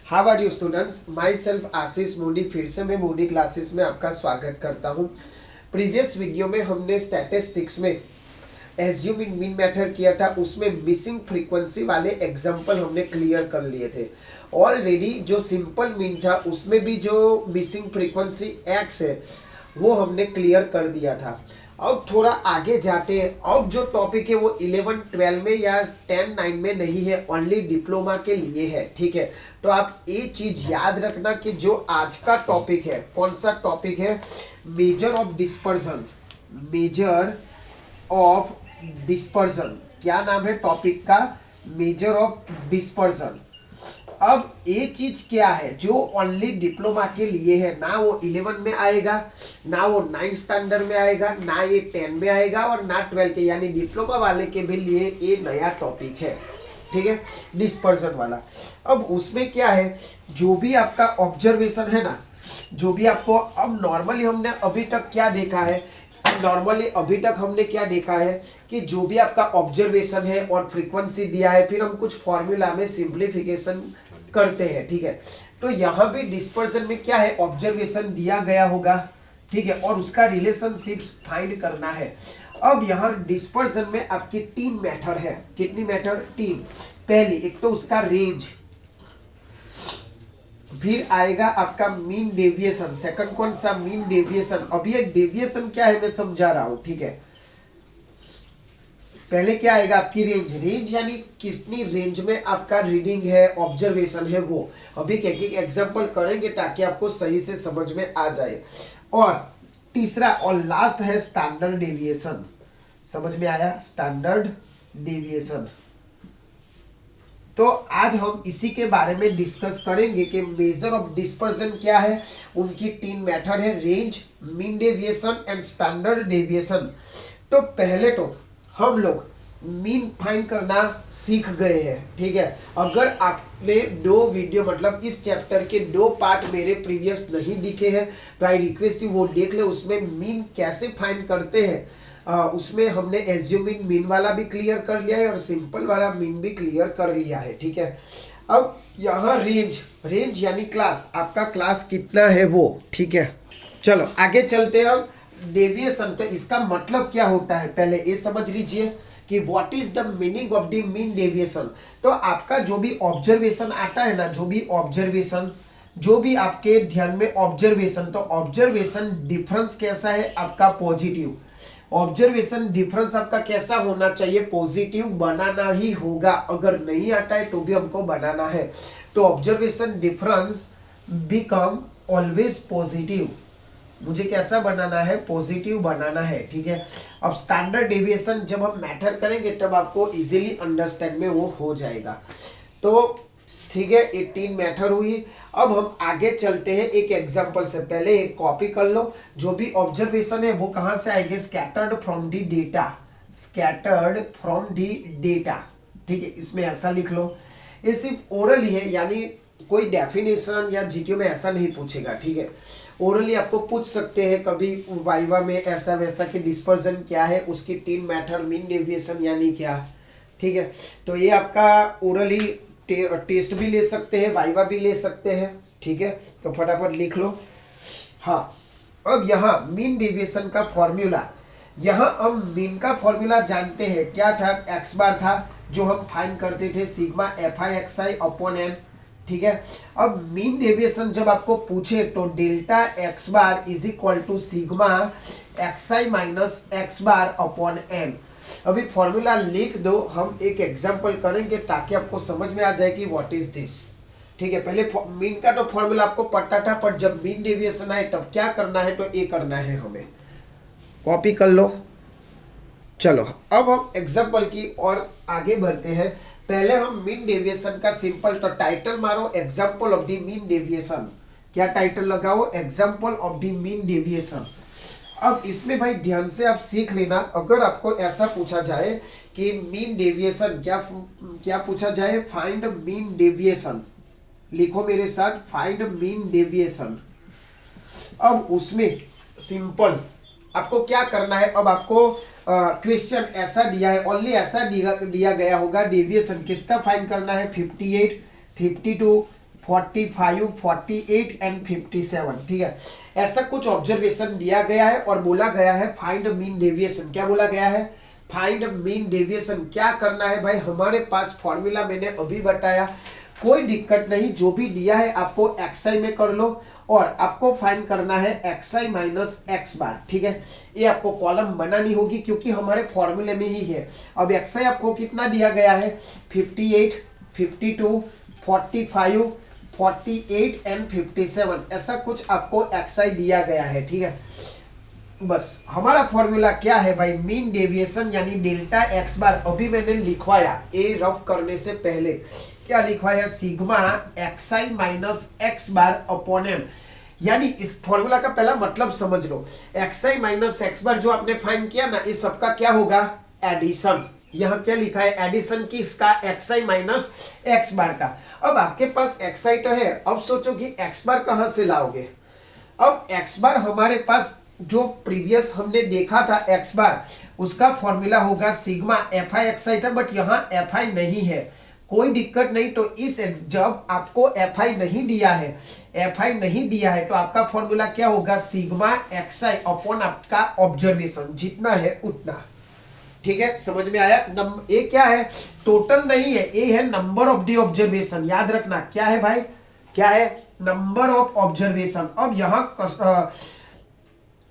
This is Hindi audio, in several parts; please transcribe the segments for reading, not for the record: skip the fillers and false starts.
How are you students, myself Ashish Modi. फिर से मैं मोदी क्लासेस में आपका स्वागत करता हूँ। प्रीवियस वीडियो में हमने स्टैटिस्टिक्स में एज्यूमिंग मीन मेथड किया था, उसमें मिसिंग फ्रीक्वेंसी वाले एग्जाम्पल हमने क्लियर कर लिए थे। ऑलरेडी जो सिंपल मीन था उसमें भी जो मिसिंग फ्रीक्वेंसी एक्स है वो हमने क्लियर कर दिया था। अब थोड़ा आगे जाते हैं। अब जो टॉपिक है वो 11 12 में या 10 9 में नहीं है, ओनली डिप्लोमा के लिए है। ठीक है, तो आप ये चीज याद रखना कि जो आज का टॉपिक है, कौन सा टॉपिक है? Measure of dispersion. Measure of dispersion, क्या नाम है टॉपिक का? Measure of dispersion. अब ये चीज क्या है जो ओनली डिप्लोमा के लिए है, ना वो 11 में आएगा, ना वो 9 स्टैंडर्ड में आएगा, ना ये 10 में आएगा और ना 12 के, यानी डिप्लोमा वाले के भी लिए ये नया टॉपिक है। ठीक है, डिस्पर्जन वाला। अब उसमें क्या है, जो भी आपका ऑब्जर्वेशन है ना, जो भी आपको, अब नॉर्मली हमने अभी तक क्या देखा है, अभी तक हमने क्या देखा है कि जो भी आपका ऑब्जर्वेशन है और फ्रीक्वेंसी दिया है, फिर हम कुछ फॉर्मूला में सिंप्लीफिकेशन करते हैं। ठीक है, तो यहाँ भी डिस्पर्जन में क्या है, ऑब्जर्वेशन दिया गया होगा। ठीक है, और उसका रिलेशनशिप फाइंड करना है। अब यहाँ डिस्पर्जन में आपकी 3 मेथड है। कितनी मेथड? 3। पहली, एक तो उसका रेंज, फिर आएगा आपका मीन डेविएशन। सेकंड कौन सा? Mean deviation. अब ये डेविएशन क्या है मैं समझा रहा हूं। ठीक है, पहले क्या आएगा आपकी रेंज। रेंज यानी कितनी रेंज में आपका रीडिंग है, ऑब्जर्वेशन है वो। अभी एक एक एग्जांपल करेंगे ताकि आपको सही से समझ में आ जाए। और तीसरा और लास्ट है स्टैंडर्ड डेविएशन। समझ में आया? Standard deviation. तो आज हम इसी के बारे में डिस्कस करेंगे कि मेजर ऑफ डिस्पर्जन क्या है। उनकी 3 मेथड है, range, mean deviation and standard deviation. तो पहले तो हम लोग मीन फाइंड करना सीख गए हैं। ठीक है, अगर आपने 2 वीडियो, मतलब इस चैप्टर के 2 पार्ट मेरे प्रीवियस नहीं दिखे हैं तो आई रिक्वेस्ट यू वो देख ले। उसमें मीन कैसे फाइंड करते हैं उसमें हमने एज्यूमिंग मीन वाला भी क्लियर कर लिया है और सिंपल वाला मीन भी क्लियर कर लिया है। ठीक है, अब यहाँ रेंज, रेंज यानी क्लास, आपका क्लास कितना है वो। ठीक है, चलो आगे चलते हैं। अब डेविएशन, तो इसका मतलब क्या होता है पहले ये समझ लीजिए कि what is the meaning of the mean deviation. तो आपका जो भी ऑब्जर्वेशन आता है ना, जो भी ऑब्जर्वेशन, जो भी आपके ध्यान में ऑब्जर्वेशन, तो ऑब्जर्वेशन डिफरेंस कैसा है आपका? पॉजिटिव। ऑब्जर्वेशन डिफरेंस आपका कैसा होना चाहिए? पॉजिटिव बनाना ही होगा। अगर नहीं आता है तो भी हमको बनाना है। तो observation difference become always positive. मुझे कैसा बनाना है? पॉजिटिव बनाना है। ठीक है, अब स्टैंडर्ड डेविएशन जब हम मैटर करेंगे तब आपको इजीली अंडरस्टैंड में वो हो जाएगा। तो ठीक है, ये 3 मेथड हुई। अब हम आगे चलते हैं एक एग्जांपल से। पहले एक कॉपी कर लो। जो भी ऑब्जर्वेशन है वो कहां से आएंगे? Scattered from the data. Scattered from the data. ठीक है, इसमें ऐसा लिख लो। ये सिर्फ ओरल ही है, यानी कोई डेफिनेशन या जीटीओ में ऐसा नहीं पूछेगा। ठीक है, ओरली आपको पूछ सकते हैं कभी वाइवा में ऐसा वैसा कि डिस्पर्जन क्या है, उसकी 3 मेथड, मीन डेविएशन यानी क्या। ठीक है, तो ये आपका ओरली टेस्ट भी ले सकते हैं, वाइवा भी ले सकते हैं। ठीक है, तो फटाफट लिख लो। हाँ, अब यहाँ मीन डेविएशन का फॉर्मूला, यहाँ हम मीन का फॉर्मूला जानते हैं। क्या था? एक्स बार था जो हम फाइंड करते थे, sigma f i x i upon n. ठीक है, अब मीन डेविएशन जब आपको पूछे तो delta x bar is equal to sigma x i minus x bar upon n. अभी फॉर्मूला लिख दो, हम एक एग्जांपल करेंगे ताकि आपको समझ में आ जाए कि व्हाट इज दिस। ठीक है, पहले मीन का तो फॉर्मूला आपको पता था, पर जब मीन डेविएशन आए तब क्या करना है, तो ये करना है हमें। कॉपी कर लो। चलो अब हम एग्जांपल की और आगे बढ़ते हैं। पहले हम मीन डेविएशन का सिंपल, तो टाइटल मारो example of the mean deviation. क्या टाइटल लगाओ? Example of the mean deviation. अब इसमें भाई ध्यान से आप सीख लेना। अगर आपको ऐसा पूछा जाए कि मीन डेविएशन, क्या पूछा जाए? Find mean deviation. लिखो मेरे साथ, फाइंड मीन डेविएशन। अब उसमें सिंपल आपको क्या करना है? अब आपको क्वेश्चन ऐसा दिया है, ओनली ऐसा दिया गया होगा, डेविएशन किसका फाइंड करना है? 58, 52, 45, 48 एंड 57। ठीक है, ऐसा कुछ ऑब्जर्वेशन दिया गया है और बोला गया है फाइंड मीन डेविएशन। क्या बोला गया है? Find mean deviation. क्या करना है भाई? हमारे पास फॉर्मूला मैंने अभी बताया, कोई दिक्कत नहीं, जो भी दिया है आपको एक्सआई में कर लो और आपको फाइंड करना है एक्सआई माइनस एक्स बार। ठीक है, ये आपको कॉलम बनानी होगी क्योंकि हमारे फॉर्मूले में ही है। अब एक्सआई आपको कितना दिया गया है? 58, 52, 45, 48 एंड 57, ऐसा कुछ आपको एक्सआई दिया गया है। ठीक है, बस हमारा फॉर्मूला क्या है भाई? मीन डेविएशन यानी डेल्टा एक्स बार। अभी मैंने लिखवाया ए रफ करने से पहले, क्या लिखवाया? Sigma x i minus x bar upon m. यानी इस फॉर्मूला का पहला मतलब समझ लो। एक्सआई माइनस एक्स बार जो आपने फाइंड किया ना, इस सबका क्या होगा? एडिशन। यहाँ क्या लिखा है? एडिशन की इसका एक्सआई माइनस एक्स बार का। अब आपके पास एक्सआई तो है, अब सोचो कि एक्स बार कहां से लाओगे? अब एक्स बार हमारे पास जो प्रीवियस हमने देखा था एक्स बार, उसका फॉर्मूला होगा सिग्मा एफ आई एक्सआई था, बट यहाँ एफ आई नहीं है, कोई दिक्कत नहीं। तो इस जब आपको एफ आई नहीं दिया है, एफ आई नहीं दिया है, तो आपका फॉर्मूला क्या होगा? सिग्मा एक्सआई अपॉन आपका ऑब्जर्वेशन, जितना है उतना। ठीक है, समझ में आया? ए क्या है? टोटल नहीं है, ए है नंबर ऑफ द ऑब्जर्वेशन। याद रखना क्या है भाई? क्या है? Number of observation. अब यहाँ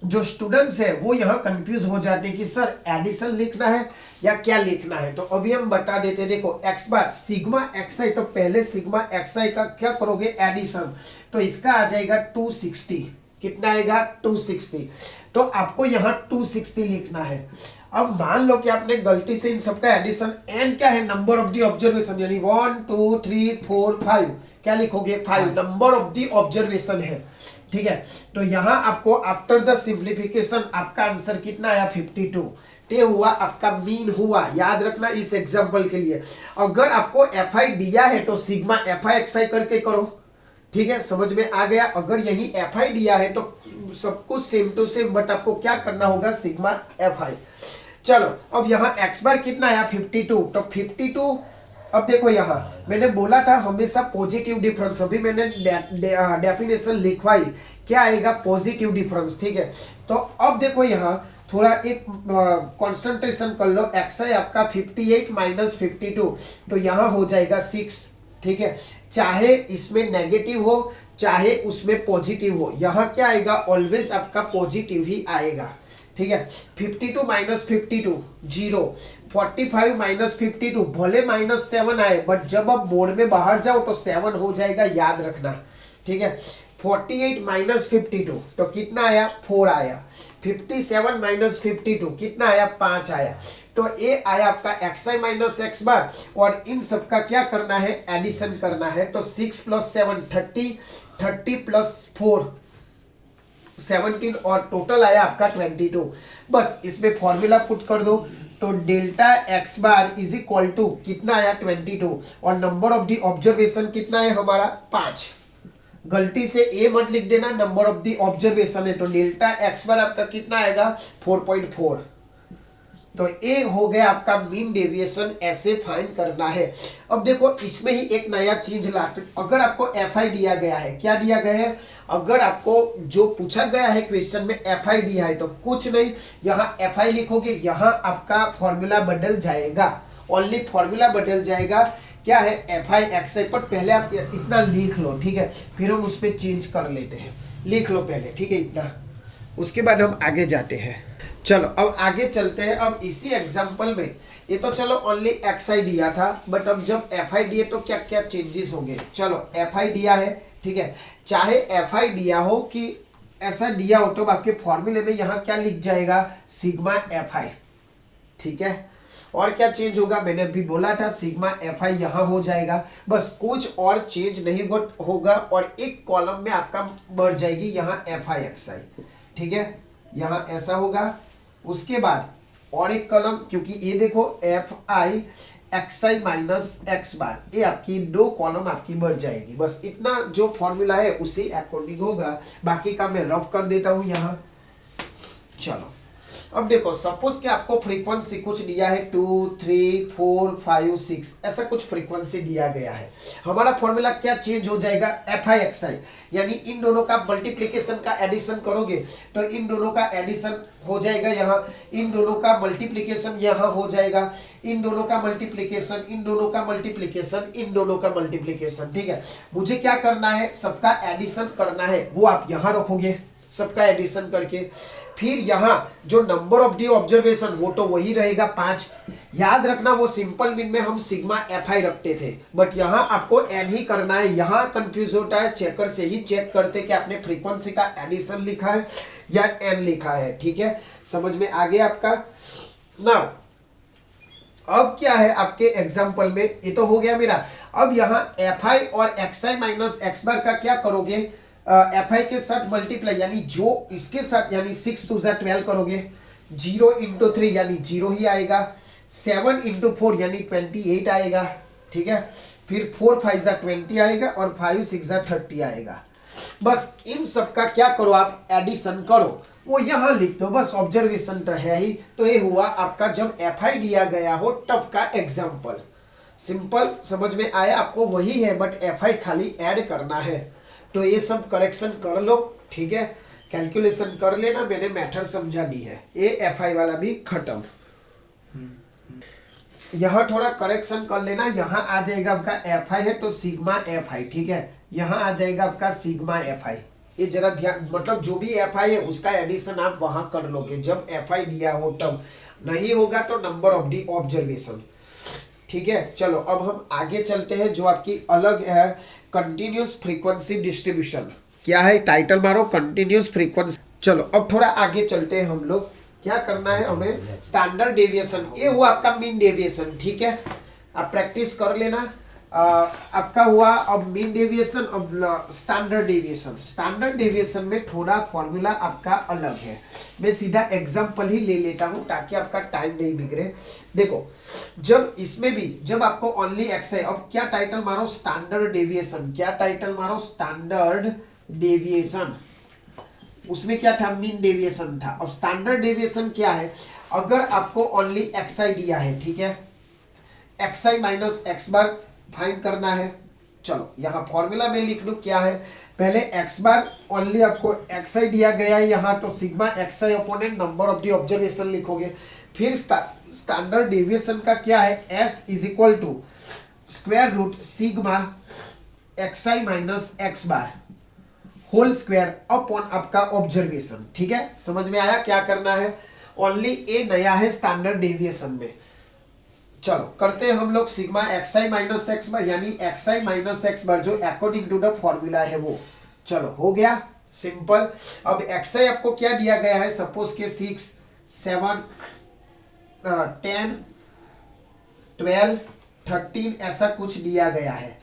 जो स्टूडेंट्स है वो यहाँ कंफ्यूज हो जाते हैं कि सर एडिशन लिखना है या क्या लिखना है। तो अभी हम बता देते हैं। देखो एक्स बार सिग्मा एक्सआई, तो पहले सिग्मा एक्सआई का क्या करोगे? एडिशन। तो इसका आ जाएगा 260। कितना आएगा? 260। तो आपको यहाँ 260 लिखना है। अब मान लो कि आपने गलती से इन सबका एडिशन, एन क्या है? नंबर ऑफ द ऑब्जर्वेशन, यानी 1 2 3 4 5, क्या लिखोगे? 5 नंबर ऑफ द ऑब्जर्वेशन है। ठीक है, तो यहां आपको आफ्टर द सिंप्लीफिकेशन आपका आंसर कितना आया? 52। ये हुआ आपका मीन हुआ। याद रखना इस एग्जांपल के लिए। अगर आपको एफ आई दिया है तो सिग्मा एफ आई एक्स आई करके करो। ठीक है, समझ में आ गया? अगर यही एफ आई दिया है तो सब कुछ सेम टू सेम, बट आपको क्या करना होगा? सिग्मा एफ आई। चलो, अब यहाँ एक्स बार कितना आया? 52। तो 52, अब देखो यहाँ मैंने बोला था हमेशा पॉजिटिव डिफरेंस, अभी मैंने डेफिनेशन लिखवाई, क्या आएगा? Positive difference. ठीक है, तो अब देखो यहाँ थोड़ा एक कंसंट्रेशन कर लो। एक्सआई आपका 58 माइनस 52, तो यहाँ हो जाएगा 6। ठीक है, चाहे इसमें नेगेटिव हो चाहे उसमें पॉजिटिव हो, यहाँ क्या आएगा? ऑलवेज आपका पॉजिटिव ही आएगा। ठीक है, 52 माइनस 52 0, 45 माइनस 52 भले -7 आए, बट जब आप बोर्ड में बाहर जाओ तो 7 हो जाएगा, याद रखना। ठीक है, 48 माइनस 52 तो कितना आया? 4 आया। 57 माइनस 52 कितना आया? 5 आया। तो ये आया आपका एक्सआई माइनस एक्स बार, और इन सबका क्या करना है? एडिशन करना है। तो 6 + 7 30, 30 + 4 17, और टोटल आया आपका 22। बस इसमें फॉर्मूला पुट कर दो, तो delta x bar is equal to कितना आया? 22, और नंबर ऑफ द ऑब्जर्वेशन कितना है हमारा? 5। गलती से ए मत लिख देना, नंबर ऑफ द ऑब्जर्वेशन है। तो डेल्टा एक्स बार आपका कितना आएगा? 4.4। तो ये हो गया आपका मीन डेविएशन, ऐसे फाइंड करना है। अब देखो इसमें ही एक नया चीज लाते, अगर आपको एफ आई दिया गया है, क्या दिया गया है? अगर आपको जो पूछा गया है क्वेश्चन में एफ आई दिया है, तो कुछ नहीं, यहाँ एफ आई लिखोगे, यहाँ आपका फॉर्मूला बदल जाएगा, ओनली फॉर्मूला बदल जाएगा। क्या है? एफ आई एक्स आई। पर पहले आप इतना लिख लो, ठीक है, फिर हम उस पर चेंज कर लेते हैं। लिख लो पहले, ठीक है, इतना, उसके बाद हम आगे जाते हैं। चलो अब आगे चलते हैं। अब इसी एग्जांपल में ये तो चलो ओनली एक्स आई दिया था, बट अब जब एफ आई दिए तो क्या क्या चेंजेस होंगे। चलो एफ आई दिया है, ठीक है, चाहे एफ आई दिया हो कि ऐसा दिया हो, तो आपके फॉर्मूले में यहाँ क्या लिख जाएगा? सिग्मा एफ आई। ठीक है, और क्या चेंज होगा? मैंने अभी बोला था सिग्मा एफ आई यहाँ हो जाएगा, बस कुछ और चेंज नहीं होगा, और एक कॉलम में आपका बढ़ जाएगी यहाँ एफ आई एक्स आई। ठीक है, यहाँ ऐसा होगा। उसके बाद और एक कॉलम, क्योंकि ये देखो f i x i minus x bar, ये आपकी 2 कॉलम आपकी बढ़ जाएगी। बस इतना जो फॉर्मूला है उसी अकॉर्डिंग होगा, बाकी का मैं रफ कर देता हूँ यहाँ। चलो अब देखो सपोज कि आपको फ्रीक्वेंसी कुछ दिया है 2 3 4 5 6 ऐसा कुछ फ्रीक्वेंसी दिया गया है। हमारा फॉर्मूला क्या चेंज हो जाएगा, एफ आई एक्स आई, यानी इन दोनों का मल्टीप्लीकेशन का एडिशन करोगे तो इन दोनों का एडिशन हो जाएगा यहाँ, इन दोनों का मल्टीप्लीकेशन यहाँ हो जाएगा, इन दोनों का मल्टीप्लीकेशन, इन दोनों का मल्टीप्लीकेशन, इन दोनों का मल्टीप्लीकेशन। ठीक है, मुझे क्या करना है, सबका एडिशन करना है, वो आप यहाँ रखोगे सबका एडिशन करके। फिर यहाँ जो नंबर ऑफ दी ऑब्जर्वेशन वो तो वही रहेगा 5। याद रखना वो सिंपल मीन में हम सिग्मा एफ आई रखते थे, बट यहाँ आपको एन ही करना है। यहाँ कंफ्यूज होता है, चेकर से ही चेक करते कि आपने फ्रीक्वेंसी का एडिशन लिखा है या एन लिखा है। ठीक है, समझ में आ गया आपका ना। अब क्या है आपके एग्जाम्पल में, ये तो हो गया मेरा। अब यहाँ एफ आई और एक्स आई माइनस एक्स बार का क्या करोगे, एफ आई के साथ मल्टीप्लाई, यानी जो इसके साथ, यानी 6 2 12 करोगे, 0 इंटू 3 यानी 0 ही आएगा, 7 इंटू 4 यानी 28 आएगा। ठीक है, फिर 4 5 20 आएगा और 5 6 30 आएगा। बस इन सब का क्या करो आप, एडिशन करो, वो यहाँ लिख दो बस। ऑब्जर्वेशन तो है ही। तो ये हुआ आपका जब एफ आई दिया गया हो तब का एग्जाम्पल। सिंपल समझ में आया आपको, वही है बट एफ आई खाली ऐड करना है। तो ये सब करेक्शन कर लो। ठीक है, कैलकुलेशन कर लेना, मैंने मैथड समझा दी है। ये एफ आई वाला भी खत्म। यहाँ थोड़ा करेक्शन कर लेना, यहाँ आ जाएगा आपका एफ आई है तो सिग्मा एफ आई। ठीक है, यहाँ आ जाएगा आपका सिग्मा एफ आई। ये जरा ध्यान, मतलब जो भी एफ आई है उसका एडिशन आप वहां कर लोगे जब एफ आई दिया हो तब, नहीं होगा तो नंबर ऑफ दी ऑब्जर्वेशन। ठीक है, चलो अब हम आगे चलते हैं। जो आपकी अलग है कंटिन्यूस फ्रीक्वेंसी डिस्ट्रीब्यूशन, क्या है टाइटल मारो, कंटिन्यूस फ्रीक्वेंसी। चलो अब थोड़ा आगे चलते हैं हम लोग। क्या करना है हमें, स्टैंडर्ड डेविएशन। ये हुआ आपका मीन डेविएशन। ठीक है, आप प्रैक्टिस कर लेना। आपका हुआ अब मीन डेविएशन, अब स्टैंडर्ड डेविएशन। स्टैंडर्ड डेविएशन में थोड़ा फॉर्मूला आपका अलग है। मैं सीधा एग्जांपल ही ले लेता हूं ताकि आपका टाइम नहीं बिगड़े। देखो जब इसमें भी जब आपको ओनली एक्स है, अब क्या टाइटल मारो, स्टैंडर्ड डेविएशन। क्या टाइटल मारो, स्टैंडर्ड डेविएशन। उसमें क्या था, मीन डेविएशन था। अब स्टैंडर्ड डेविएशन क्या है, अगर आपको ओनली एक्स आई दिया है, ठीक है, x i minus x bar find करना है। चलो यहाँ फॉर्मूला में लिख लूं क्या है, पहले एक्स बार ओनली आपको एक्स आई दिया गया है यहाँ, तो sigma x i opponent number of the observation लिखोगे। फिर स्टैंडर्ड डेविएशन का क्या है, S is equal to square root sigma x i minus x bar whole square upon आपका ऑब्जर्वेशन। ठीक है, समझ में आया क्या करना है, ओनली ए नया है स्टैंडर्ड डेविएशन में। चलो करते हैं हम लोग sigma x i minus x बार, यानी x i minus x bar जो अकॉर्डिंग टू द फॉर्मूला है वो। चलो हो गया सिंपल। अब एक्स आई आपको क्या दिया गया है, सपोज के 6 7 10 12 13 ऐसा कुछ दिया गया है।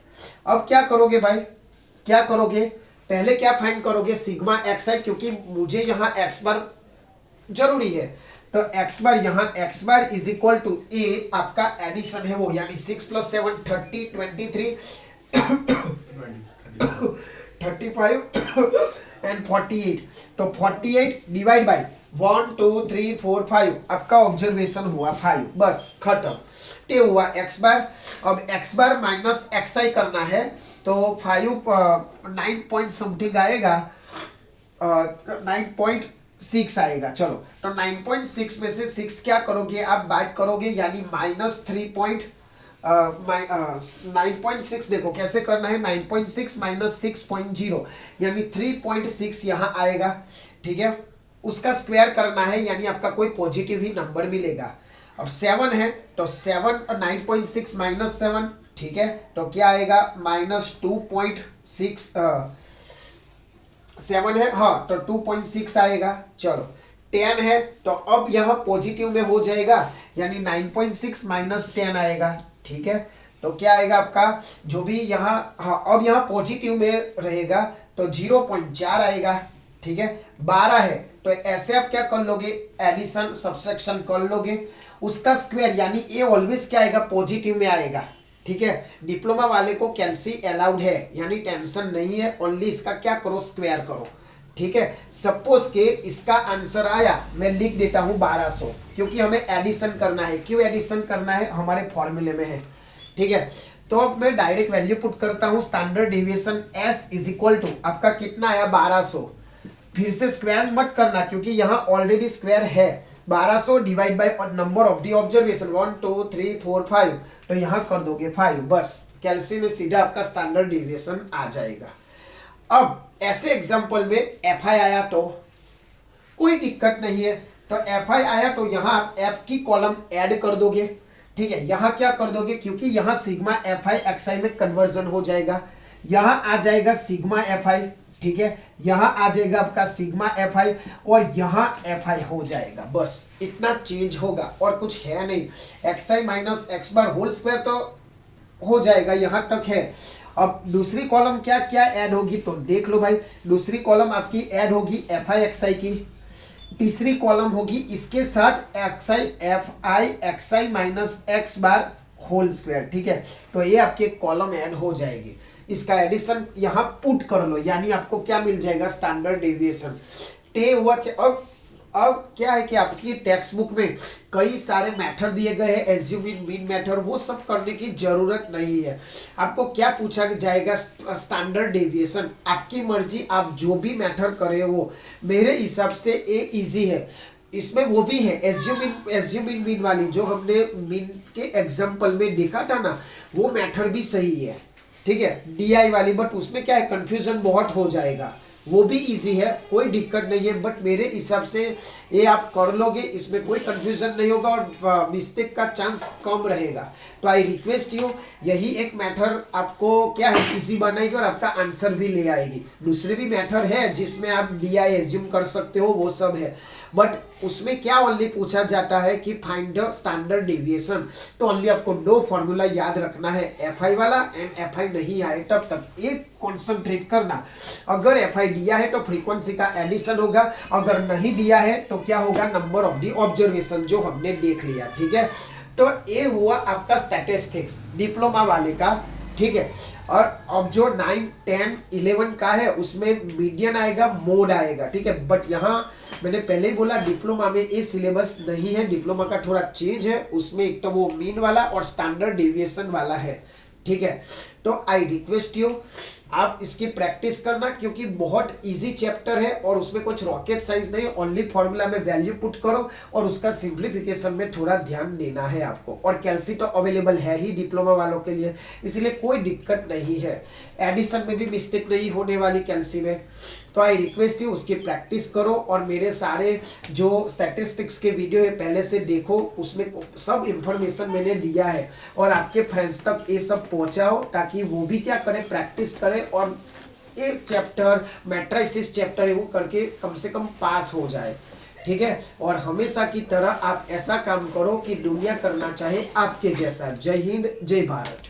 अब क्या करोगे भाई, क्या करोगे, पहले क्या फाइंड करोगे, सिग्मा एक्स आई, क्योंकि मुझे यहाँ एक्स बार जरूरी है। तो एक्स बार यहाँ x bar is equal to a, आपका एडिशन है वो, यानी 6 + 7 30 23 35 एंड 48। तो 48 डिवाइड बाय 1 2 3 4 5, आपका ऑब्जर्वेशन हुआ 5। बस खत्म, ये हुआ एक्स बार। अब एक्स बार माइनस एक्स आई करना है तो 9 पॉइंट समथिंग आएगा, 9.6 आएगा। चलो तो 9.6 में से 6 क्या करोगे आप, बाइट करोगे, यानी माइनस 9.6। देखो कैसे करना है, 9.6 माइनस 6.0 यानी 3.6 यहाँ आएगा। ठीक है, उसका स्क्वायर करना है, यानी आपका कोई पॉजिटिव ही नंबर मिलेगा। अब 7 है तो 7 9.6 माइनस 7, ठीक है, तो क्या आएगा, माइनस 2.6 7 है, हाँ तो 2.6 आएगा। चलो 10 है तो अब यहाँ पॉजिटिव में हो जाएगा, यानी 9.6 माइनस 10 आएगा। ठीक है, तो क्या आएगा आपका जो भी यहाँ, हाँ अब यहाँ पॉजिटिव में रहेगा तो 0.4 आएगा। ठीक है, 12 है तो ऐसे आप क्या कर लोगे, एडिशन सब्सट्रैक्शन कर लोगे, उसका स्क्वायर, यानी ए ऑलवेज क्या आएगा, पॉजिटिव में आएगा। ठीक है, डिप्लोमा वाले को कैल्सी अलाउड है, यानी टेंशन नहीं है, ओनली इसका क्या करो, स्क्वायर करो। ठीक है। सपोज के इसका आंसर आया, मैं लिख देता हूं 1200, क्योंकि हमें एडिशन करना है। क्यों एडिशन करना है, हमारे फॉर्मूले में है, ठीक है। तो अब मैं डायरेक्ट वैल्यू पुट करता हूं, standard deviation S is equal to आपका कितना आया 1200। फिर से स्क्वायर मत करना क्योंकि यहाँ ऑलरेडी स्क्वायर है। 1200 divide by number of the observation 1 2 3 4 5, तो यहाँ कर दोगे 5, बस कैलसी में सीधा आपका स्टैंडर्ड डेविएशन आ जाएगा। अब ऐसे एग्जांपल में एफ आई आया तो कोई दिक्कत नहीं है, तो एफ आई आया तो यहाँ आप एफ की कॉलम ऐड कर दोगे, ठीक है। यहाँ क्या कर दोगे, क्योंकि यहाँ सिग्मा एफ आई एक्स आई में कन्वर्जन हो जाएगा, यहाँ आ जाएगा सिग्मा एफ आई, ठीक है। यहाँ आ जाएगा आपका सिग्मा एफ आई और यहाँ एफ आई हो जाएगा, बस इतना चेंज होगा और कुछ है नहीं। X i minus x bar whole square तो हो जाएगा, यहाँ तक है। अब दूसरी कॉलम क्या क्या ऐड होगी, तो देख लो भाई, दूसरी कॉलम आपकी ऐड होगी एफ आई एक्स आई की, तीसरी कॉलम होगी इसके साथ x i x i minus x bar whole square, ठीक है। तो ये आपके कॉलम ऐड हो जाएगी, इसका एडिशन यहाँ पुट कर लो, यानी आपको क्या मिल जाएगा, स्टैंडर्ड डेविएशन। टे हुआ। अब क्या है कि आपकी टेक्स्ट बुक में कई सारे मेथड दिए गए हैं, एज्यूम इन मीन मेथड, वो सब करने की जरूरत नहीं है। आपको क्या पूछा जाएगा, स्टैंडर्ड डेविएशन, आपकी मर्जी, आप जो भी मेथड करे वो मेरे हिसाब से ये इजी है। इसमें वो भी है एज्यूम इन मीन वाली, जो हमने मीन के एग्जाम्पल में देखा था ना, वो मेथड भी सही है, ठीक है, DI वाली। बट उसमें क्या है, कंफ्यूजन बहुत हो जाएगा, वो भी इजी है, कोई दिक्कत नहीं है। बट मेरे हिसाब से ये आप कर लोगे, इसमें कोई कंफ्यूजन नहीं होगा और मिस्टेक का चांस कम रहेगा। तो आई रिक्वेस्ट यू, यही एक मेथड आपको क्या है इजी बनाएगी और आपका आंसर भी ले आएगी। दूसरे भी मेथड है जिसमें आप DI एज्यूम कर सकते हो, वो सब है, बट उसमें क्या ओनली पूछा जाता है कि फाइंड द स्टैंडर्ड डेविएशन। तो ओनली आपको दो फॉर्मूला याद रखना है, FI वाला एंड FI नहीं आए तब तक ये कॉन्सेंट्रेट करना। अगर FI दिया है तो फ्रीक्वेंसी का एडिशन होगा, अगर नहीं दिया है तो क्या होगा, नंबर ऑफ दी ऑब्जर्वेशन, जो हमने देख लिया, ठीक है। तो ये हुआ आपका स्टैटिस्टिक्स डिप्लोमा वाले का, ठीक है। और अब जो 9, 10, 11 का है उसमें मीडियन आएगा, मोड आएगा, ठीक है। बट यहाँ मैंने पहले ही बोला डिप्लोमा में ये सिलेबस नहीं है, डिप्लोमा का थोड़ा चेंज है, उसमें एक तो वो मीन वाला और स्टैंडर्ड डेविएशन वाला है, ठीक है। तो आई रिक्वेस्ट यू, आप इसकी प्रैक्टिस करना क्योंकि बहुत इजी चैप्टर है और उसमें कुछ रॉकेट साइंस नहीं, ओनली फॉर्मूला में वैल्यू पुट करो और उसका सिंप्लीफिकेशन में थोड़ा ध्यान देना है आपको। और कैल्सी तो अवेलेबल है ही डिप्लोमा वालों के लिए, इसलिए कोई दिक्कत नहीं है, एडिशन में भी मिस्टेक नहीं होने वाली कैल्सी में। तो आई रिक्वेस्ट यू उसकी प्रैक्टिस करो और मेरे सारे जो स्टैटिस्टिक्स के वीडियो है पहले से देखो, उसमें सब इंफॉर्मेशन मैंने दिया है और आपके फ्रेंड्स तक ये सब पहुंचाओ ताकि वो भी क्या करें, प्रैक्टिस करें और एक चैप्टर मैट्रिसेस चैप्टर है वो करके कम से कम पास हो जाए, ठीक है। और हमेशा की तरह आप ऐसा काम करो कि दुनिया करना चाहे आपके जैसा। जय हिंद, जय भारत।